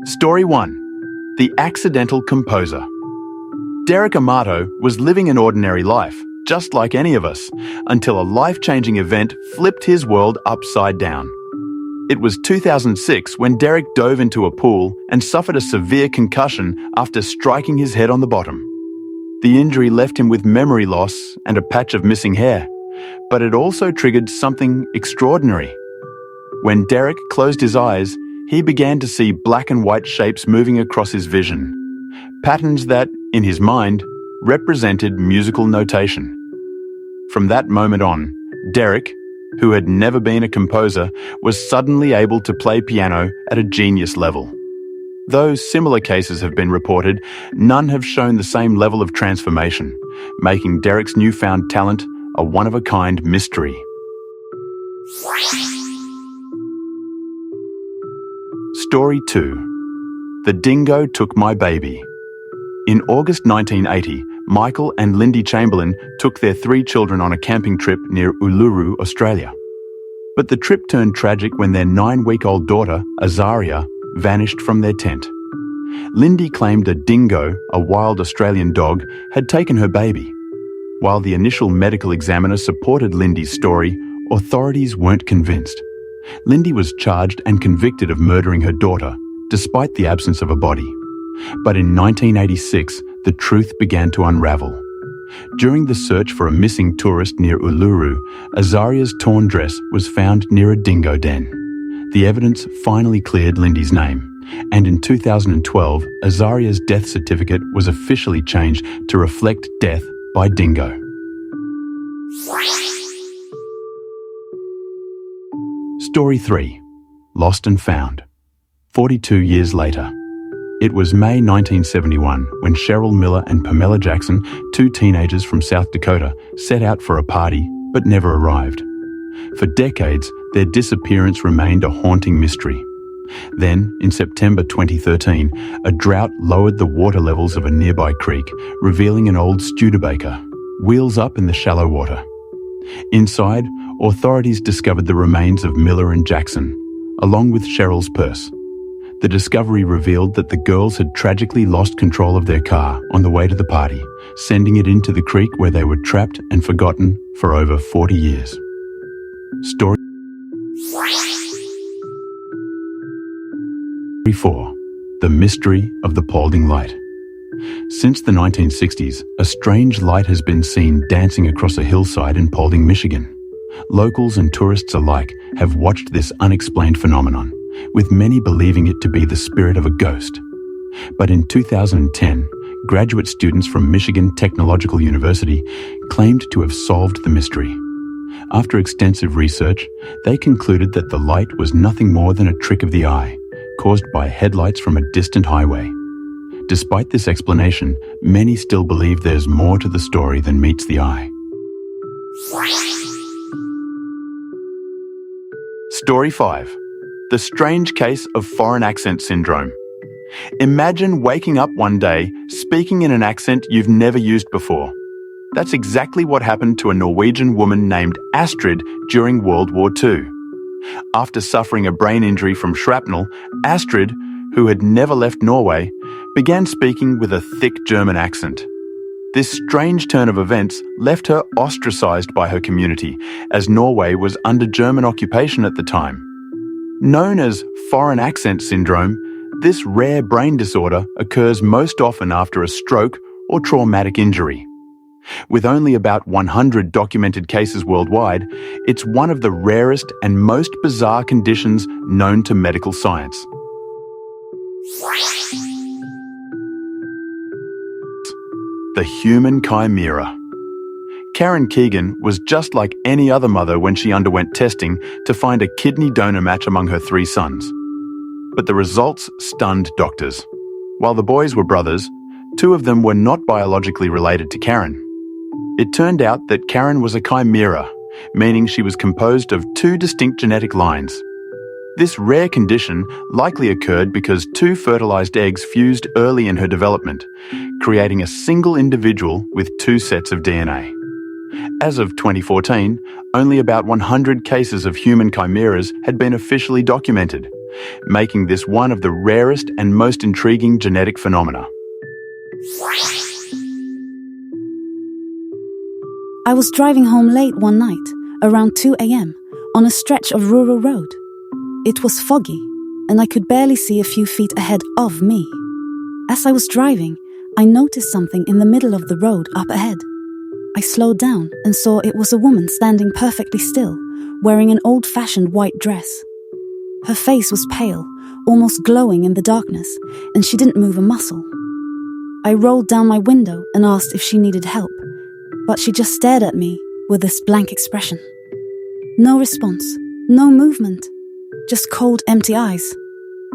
Story 1. The Accidental Composer. Derek Amato was living an ordinary life, just like any of us, until a life-changing event flipped his world upside down. It was 2006 when Derek dove into a pool and suffered a severe concussion after striking his head on the bottom. The injury left him with memory loss and a patch of missing hair, but it also triggered something extraordinary. When Derek closed his eyes, he began to see black and white shapes moving across his vision, patterns that, in his mind, represented musical notation. From that moment on, Derek, who had never been a composer, was suddenly able to play piano at a genius level. Though similar cases have been reported, none have shown the same level of transformation, making Derek's newfound talent a one-of-a-kind mystery. Story 2. The Dingo Took My Baby. In August 1980, Michael and Lindy Chamberlain took their 3 children on a camping trip near Uluru, Australia. But the trip turned tragic when their 9-week-old daughter, Azaria, vanished from their tent. Lindy claimed a dingo, a wild Australian dog, had taken her baby. While the initial medical examiner supported Lindy's story, authorities weren't convinced. Lindy was charged and convicted of murdering her daughter, despite the absence of a body. But in 1986, the truth began to unravel. During the search for a missing tourist near Uluru, Azaria's torn dress was found near a dingo den. The evidence finally cleared Lindy's name, and in 2012, Azaria's death certificate was officially changed to reflect death by dingo. Story 3. Lost and Found. 42 years later. It was May 1971 when Cheryl Miller and Pamela Jackson, 2 teenagers from South Dakota, set out for a party but never arrived. For decades, their disappearance remained a haunting mystery. Then, in September 2013, a drought lowered the water levels of a nearby creek, revealing an old Studebaker, wheels up in the shallow water. Inside, authorities discovered the remains of Miller and Jackson, along with Cheryl's purse. The discovery revealed that the girls had tragically lost control of their car on the way to the party, sending it into the creek where they were trapped and forgotten for over 40 years. Story 4. The Mystery of the Paulding Light. Since the 1960s, a strange light has been seen dancing across a hillside in Paulding, Michigan. Locals and tourists alike have watched this unexplained phenomenon, with many believing it to be the spirit of a ghost. But in 2010, graduate students from Michigan Technological University claimed to have solved the mystery. After extensive research, they concluded that the light was nothing more than a trick of the eye, caused by headlights from a distant highway. Despite this explanation, many still believe there's more to the story than meets the eye. Story 5. The Strange Case of Foreign Accent Syndrome. Imagine waking up one day speaking in an accent you've never used before. That's exactly what happened to a Norwegian woman named Astrid during World War II. After suffering a brain injury from shrapnel, Astrid, who had never left Norway, began speaking with a thick German accent. This strange turn of events left her ostracized by her community, as Norway was under German occupation at the time. Known as foreign accent syndrome, this rare brain disorder occurs most often after a stroke or traumatic injury. With only about 100 documented cases worldwide, it's one of the rarest and most bizarre conditions known to medical science. The Human Chimera. Karen Keegan was just like any other mother when she underwent testing to find a kidney donor match among her 3 sons. But the results stunned doctors. While the boys were brothers, 2 of them were not biologically related to Karen. It turned out that Karen was a chimera, meaning she was composed of 2 distinct genetic lines. This rare condition likely occurred because 2 fertilized eggs fused early in her development, creating a single individual with 2 sets of DNA. As of 2014, only about 100 cases of human chimeras had been officially documented, making this one of the rarest and most intriguing genetic phenomena. I was driving home late one night, around 2 a.m., on a stretch of rural road. It was foggy, and I could barely see a few feet ahead of me. As I was driving, I noticed something in the middle of the road up ahead. I slowed down and saw it was a woman standing perfectly still, wearing an old-fashioned white dress. Her face was pale, almost glowing in the darkness, and she didn't move a muscle. I rolled down my window and asked if she needed help, but she just stared at me with this blank expression. No response, no movement, just cold, empty eyes.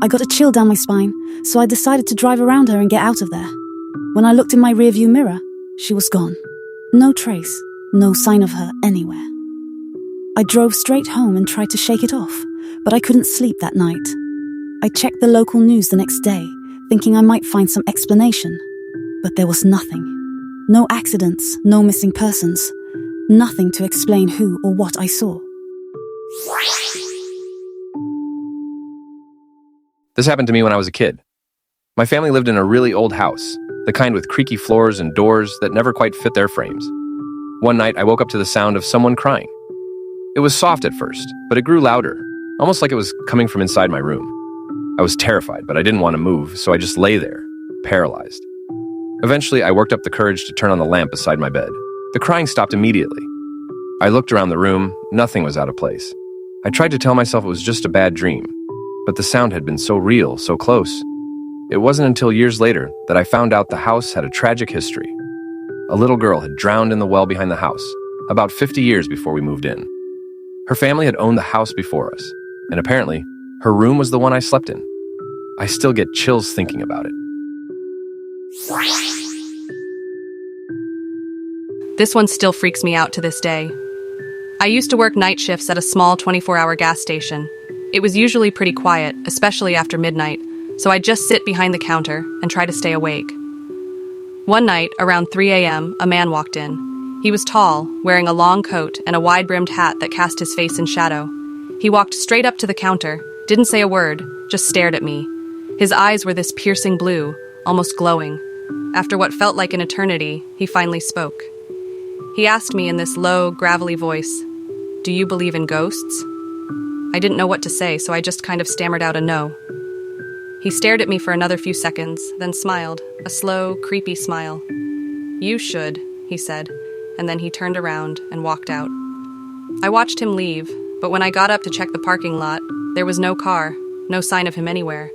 I got a chill down my spine, so I decided to drive around her and get out of there. When I looked in my rearview mirror, she was gone. No trace, no sign of her anywhere. I drove straight home and tried to shake it off, but I couldn't sleep that night. I checked the local news the next day, thinking I might find some explanation, but there was nothing. No accidents, no missing persons, nothing to explain who or what I saw. This happened to me when I was a kid. My family lived in a really old house, the kind with creaky floors and doors that never quite fit their frames. One night, I woke up to the sound of someone crying. It was soft at first, but it grew louder, almost like it was coming from inside my room. I was terrified, but I didn't want to move, so I just lay there, paralyzed. Eventually, I worked up the courage to turn on the lamp beside my bed. The crying stopped immediately. I looked around the room, nothing was out of place. I tried to tell myself it was just a bad dream, but the sound had been so real, so close. It wasn't until years later that I found out the house had a tragic history. A little girl had drowned in the well behind the house, about 50 years before we moved in. Her family had owned the house before us, and apparently, her room was the one I slept in. I still get chills thinking about it. This one still freaks me out to this day. I used to work night shifts at a small 24-hour gas station. It was usually pretty quiet, especially after midnight, so I'd just sit behind the counter and try to stay awake. One night, around 3 a.m., a man walked in. He was tall, wearing a long coat and a wide-brimmed hat that cast his face in shadow. He walked straight up to the counter, didn't say a word, just stared at me. His eyes were this piercing blue, almost glowing. After what felt like an eternity, he finally spoke. He asked me in this low, gravelly voice, "Do you believe in ghosts?" I didn't know what to say, so I just kind of stammered out a no. He stared at me for another few seconds, then smiled, a slow, creepy smile. "You should," he said, and then he turned around and walked out. I watched him leave, but when I got up to check the parking lot, there was no car, no sign of him anywhere.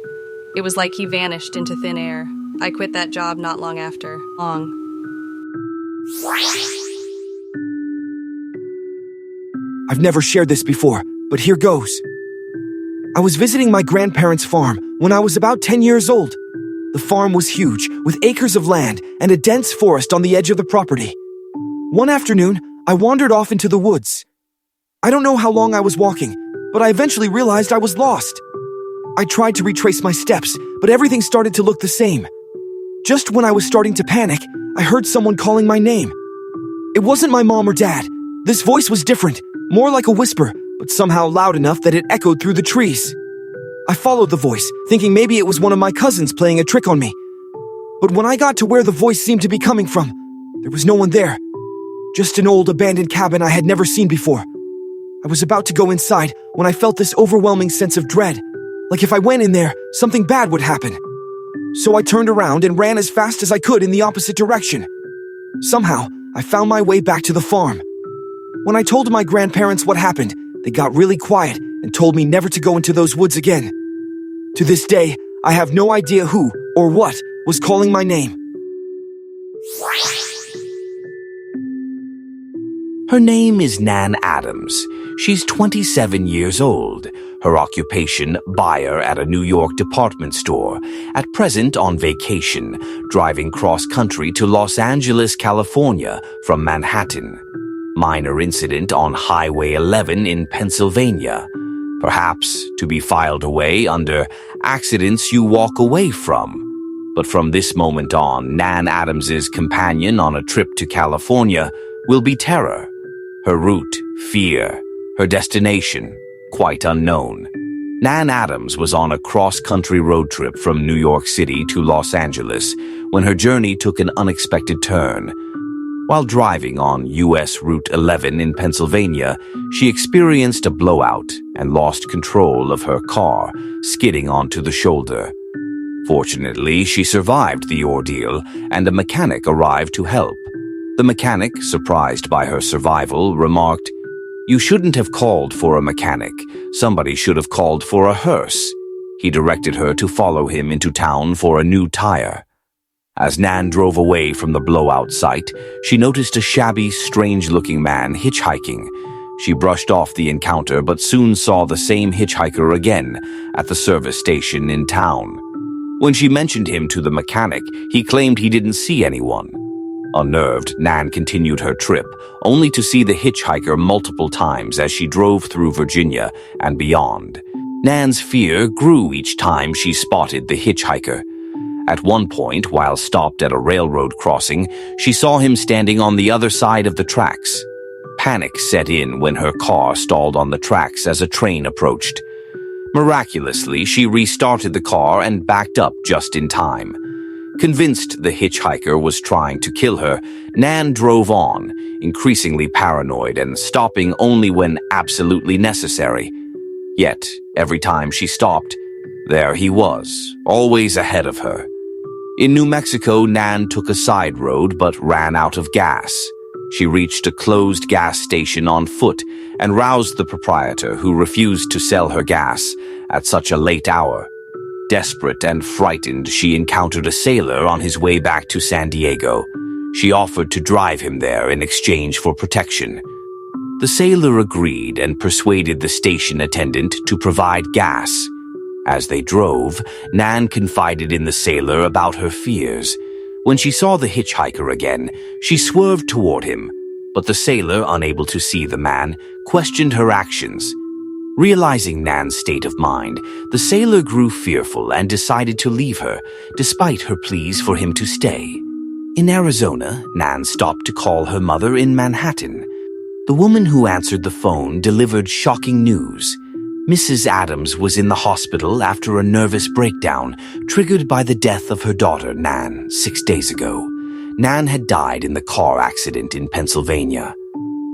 It was like he vanished into thin air. I quit that job not long after. I've never shared this before, but here goes. I was visiting my grandparents' farm when I was about 10 years old. The farm was huge, with acres of land and a dense forest on the edge of the property. One afternoon, I wandered off into the woods. I don't know how long I was walking, but I eventually realized I was lost. I tried to retrace my steps, but everything started to look the same. Just when I was starting to panic, I heard someone calling my name. It wasn't my mom or dad. This voice was different, more like a whisper, but somehow loud enough that it echoed through the trees. I followed the voice, thinking maybe it was one of my cousins playing a trick on me. But when I got to where the voice seemed to be coming from, there was no one there. Just an old abandoned cabin I had never seen before. I was about to go inside when I felt this overwhelming sense of dread, like if I went in there, something bad would happen. So I turned around and ran as fast as I could in the opposite direction. Somehow, I found my way back to the farm. When I told my grandparents what happened, they got really quiet and told me never to go into those woods again. To this day, I have no idea who or what was calling my name. Her name is Nan Adams. She's 27 years old. Her occupation, buyer at a New York department store. At present on vacation, driving cross-country to Los Angeles, California from Manhattan. Minor incident on Highway 11 in Pennsylvania. Perhaps to be filed away under accidents you walk away from. But from this moment on, Nan Adams's companion on a trip to California will be terror. Her route, fear. Her destination, quite unknown. Nan Adams was on a cross-country road trip from New York City to Los Angeles when her journey took an unexpected turn. While driving on U.S. Route 11 in Pennsylvania, she experienced a blowout and lost control of her car, skidding onto the shoulder. Fortunately, she survived the ordeal, and a mechanic arrived to help. The mechanic, surprised by her survival, remarked, "You shouldn't have called for a mechanic. Somebody should have called for a hearse." He directed her to follow him into town for a new tire. As Nan drove away from the blowout site, she noticed a shabby, strange-looking man hitchhiking. She brushed off the encounter but soon saw the same hitchhiker again at the service station in town. When she mentioned him to the mechanic, he claimed he didn't see anyone. Unnerved, Nan continued her trip, only to see the hitchhiker multiple times as she drove through Virginia and beyond. Nan's fear grew each time she spotted the hitchhiker. At one point, while stopped at a railroad crossing, she saw him standing on the other side of the tracks. Panic set in when her car stalled on the tracks as a train approached. Miraculously, she restarted the car and backed up just in time. Convinced the hitchhiker was trying to kill her, Nan drove on, increasingly paranoid and stopping only when absolutely necessary. Yet, every time she stopped, there he was, always ahead of her. In New Mexico, Nan took a side road but ran out of gas. She reached a closed gas station on foot and roused the proprietor, who refused to sell her gas at such a late hour. Desperate and frightened, she encountered a sailor on his way back to San Diego. She offered to drive him there in exchange for protection. The sailor agreed and persuaded the station attendant to provide gas. As they drove, Nan confided in the sailor about her fears. When she saw the hitchhiker again, she swerved toward him, but the sailor, unable to see the man, questioned her actions. Realizing Nan's state of mind, the sailor grew fearful and decided to leave her, despite her pleas for him to stay. In Arizona, Nan stopped to call her mother in Manhattan. The woman who answered the phone delivered shocking news. Mrs. Adams was in the hospital after a nervous breakdown triggered by the death of her daughter, Nan, 6 days ago. Nan had died in the car accident in Pennsylvania.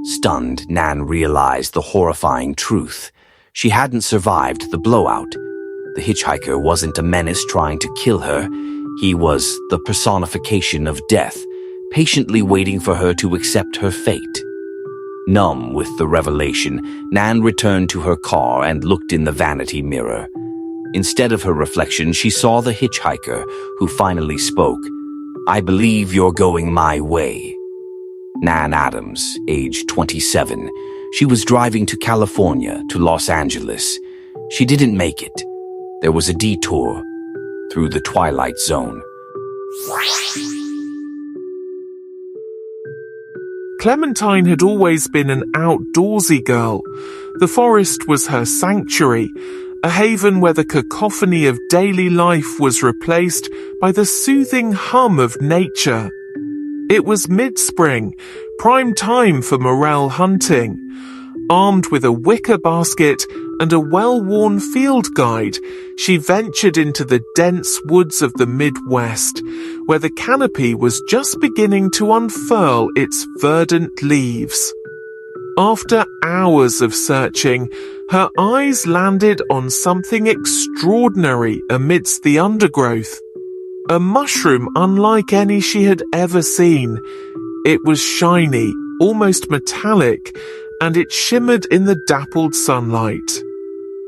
Stunned, Nan realized the horrifying truth. She hadn't survived the blowout. The hitchhiker wasn't a menace trying to kill her. He was the personification of death, patiently waiting for her to accept her fate. Numb with the revelation, Nan returned to her car and looked in the vanity mirror. Instead of her reflection, she saw the hitchhiker, who finally spoke. "I believe you're going my way." Nan Adams, age 27. She was driving to California, to Los Angeles. She didn't make it. There was a detour through the Twilight Zone. Clementine had always been an outdoorsy girl. The forest was her sanctuary, a haven where the cacophony of daily life was replaced by the soothing hum of nature. It was mid-spring, prime time for morel hunting. Armed with a wicker basket and a well-worn field guide, she ventured into the dense woods of the Midwest, where the canopy was just beginning to unfurl its verdant leaves. After hours of searching, her eyes landed on something extraordinary amidst the undergrowth. A mushroom unlike any she had ever seen. It was shiny, almost metallic, and it shimmered in the dappled sunlight.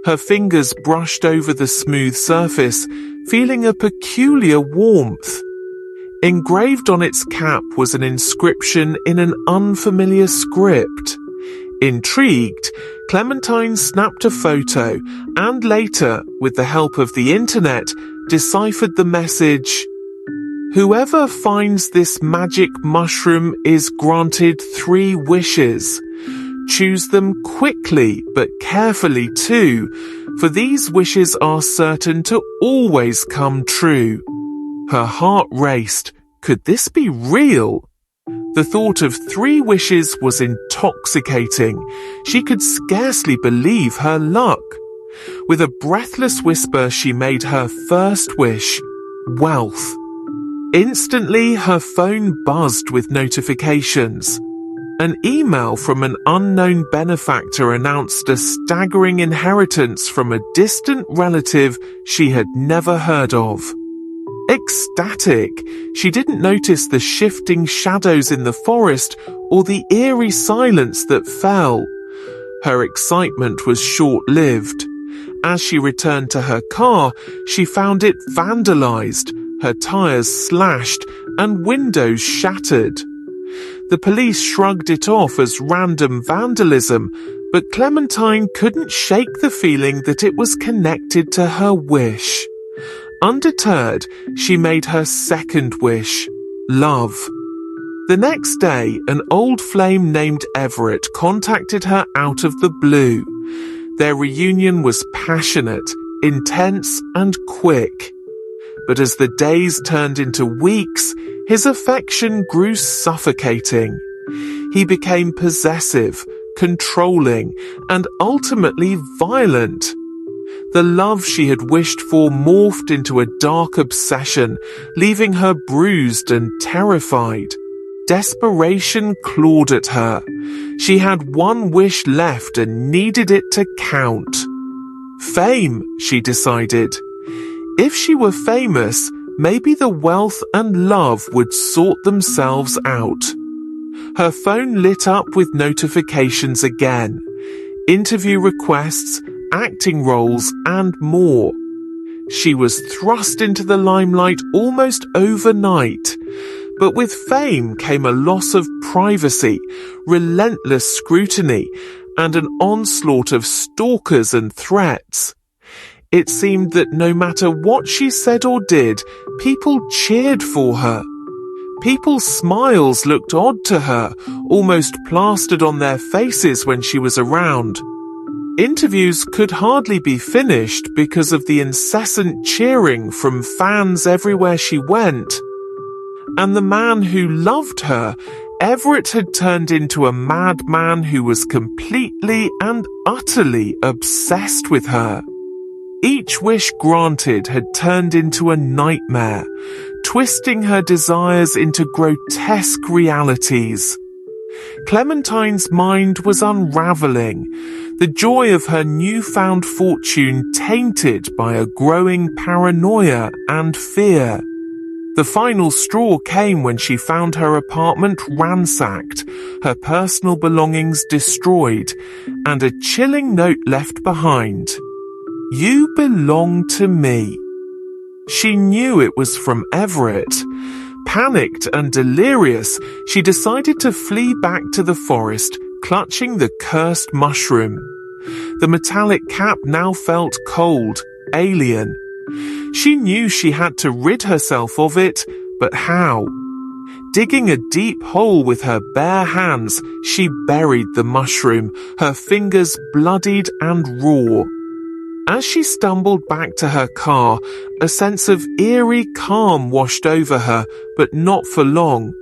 Her fingers brushed over the smooth surface, feeling a peculiar warmth. Engraved on its cap was an inscription in an unfamiliar script. Intrigued, Clementine snapped a photo and later, with the help of the internet, deciphered the message. "Whoever finds this magic mushroom is granted 3 wishes. Choose them quickly but carefully too, for these wishes are certain to always come true." Her heart raced. Could this be real? The thought of 3 wishes was intoxicating. She could scarcely believe her luck. With a breathless whisper, she made her first wish: wealth. Instantly, her phone buzzed with notifications. An email from an unknown benefactor announced a staggering inheritance from a distant relative she had never heard of. Ecstatic, she didn't notice the shifting shadows in the forest or the eerie silence that fell. Her excitement was short-lived. As she returned to her car, she found it vandalized, her tires slashed, and windows shattered. The police shrugged it off as random vandalism, but Clementine couldn't shake the feeling that it was connected to her wish. Undeterred, she made her second wish: love. The next day, an old flame named Everett contacted her out of the blue. Their reunion was passionate, intense, and quick. But as the days turned into weeks, his affection grew suffocating. He became possessive, controlling, and ultimately violent. The love she had wished for morphed into a dark obsession, leaving her bruised and terrified. Desperation clawed at her. She had one wish left and needed it to count. Fame, she decided. If she were famous, maybe the wealth and love would sort themselves out. Her phone lit up with notifications again. Interview requests, acting roles, and more. She was thrust into the limelight almost overnight. But with fame came a loss of privacy, relentless scrutiny, and an onslaught of stalkers and threats. It seemed that no matter what she said or did, people cheered for her. People's smiles looked odd to her, almost plastered on their faces when she was around. Interviews could hardly be finished because of the incessant cheering from fans everywhere she went. And the man who loved her, Everett, had turned into a madman who was completely and utterly obsessed with her. Each wish granted had turned into a nightmare, twisting her desires into grotesque realities. Clementine's mind was unraveling, the joy of her newfound fortune tainted by a growing paranoia and fear. The final straw came when she found her apartment ransacked, her personal belongings destroyed, and a chilling note left behind. "You belong to me." She knew it was from Everett. Panicked and delirious, she decided to flee back to the forest, clutching the cursed mushroom. The metallic cap now felt cold, alien. She knew she had to rid herself of it, but how? Digging a deep hole with her bare hands, she buried the mushroom, her fingers bloodied and raw. As she stumbled back to her car, a sense of eerie calm washed over her, but not for long.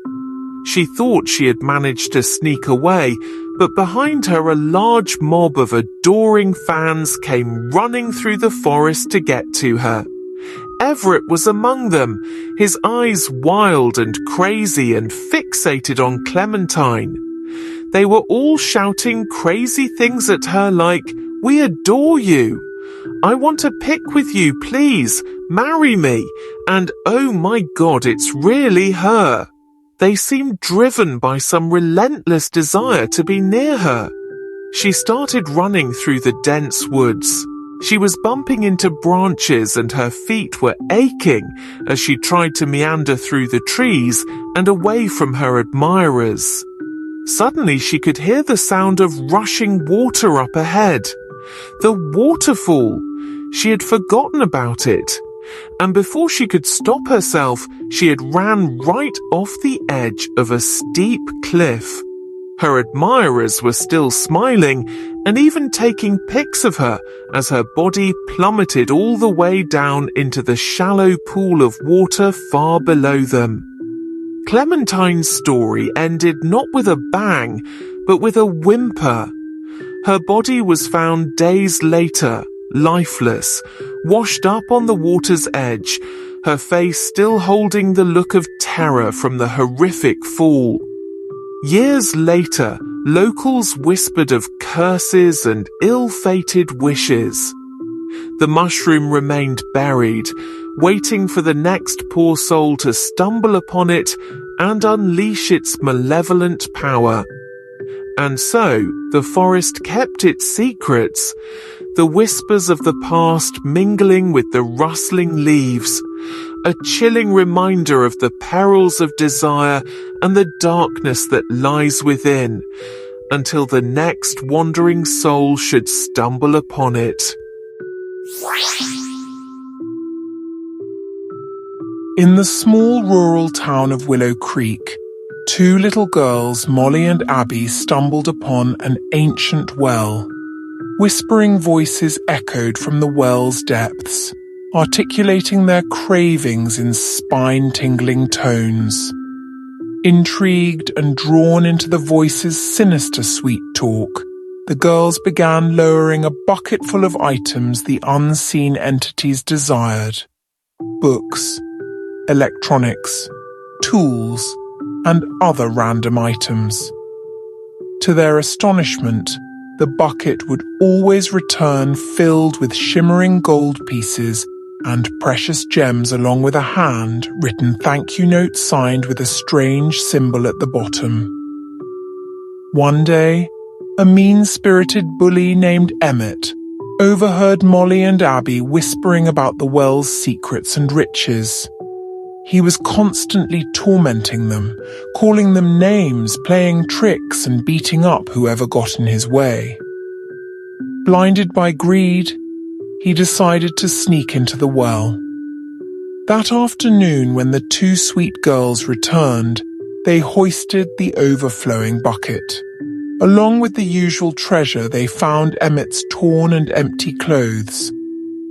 She thought she had managed to sneak away, but behind her a large mob of adoring fans came running through the forest to get to her. Everett was among them, his eyes wild and crazy and fixated on Clementine. They were all shouting crazy things at her like, "We adore you. I want to pick with you, please. Marry me." And oh my God, it's really her. They seemed driven by some relentless desire to be near her. She started running through the dense woods. She was bumping into branches and her feet were aching as she tried to meander through the trees and away from her admirers. Suddenly she could hear the sound of rushing water up ahead. The waterfall! She had forgotten about it. And before she could stop herself, she had ran right off the edge of a steep cliff. Her admirers were still smiling and even taking pics of her as her body plummeted all the way down into the shallow pool of water far below them. Clementine's story ended not with a bang, but with a whimper. Her body was found days later, lifeless, washed up on the water's edge, her face still holding the look of terror from the horrific fall. Years later, locals whispered of curses and ill-fated wishes. The mushroom remained buried, waiting for the next poor soul to stumble upon it and unleash its malevolent power. And so, the forest kept its secrets, the whispers of the past mingling with the rustling leaves, a chilling reminder of the perils of desire and the darkness that lies within, until the next wandering soul should stumble upon it. In the small rural town of Willow Creek, two little girls, Molly and Abby, stumbled upon an ancient well. Whispering voices echoed from the well's depths, articulating their cravings in spine-tingling tones. Intrigued and drawn into the voices' sinister sweet talk, the girls began lowering a bucket full of items the unseen entities desired. Books, electronics, tools, and other random items. To their astonishment, the bucket would always return filled with shimmering gold pieces and precious gems, along with a hand-written thank you note signed with a strange symbol at the bottom. One day, a mean-spirited bully named Emmett overheard Molly and Abby whispering about the well's secrets and riches. He was constantly tormenting them, calling them names, playing tricks, and beating up whoever got in his way. Blinded by greed, he decided to sneak into the well. That afternoon, when the two sweet girls returned, they hoisted the overflowing bucket. Along with the usual treasure, they found Emmett's torn and empty clothes.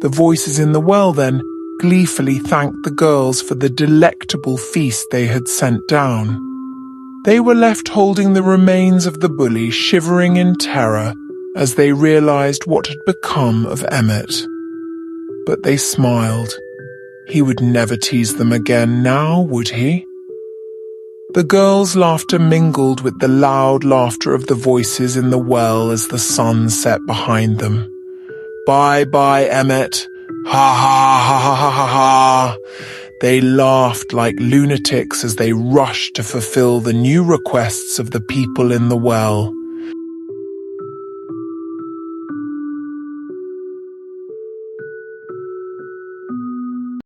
The voices in the well then gleefully thanked the girls for the delectable feast they had sent down. They were left holding the remains of the bully, shivering in terror as they realized what had become of Emmett. But they smiled. He would never tease them again now, would he? The girls' laughter mingled with the loud laughter of the voices in the well as the sun set behind them. Bye-bye, Emmett. Ha ha ha ha ha ha ha. They laughed like lunatics as they rushed to fulfill the new requests of the people in the well.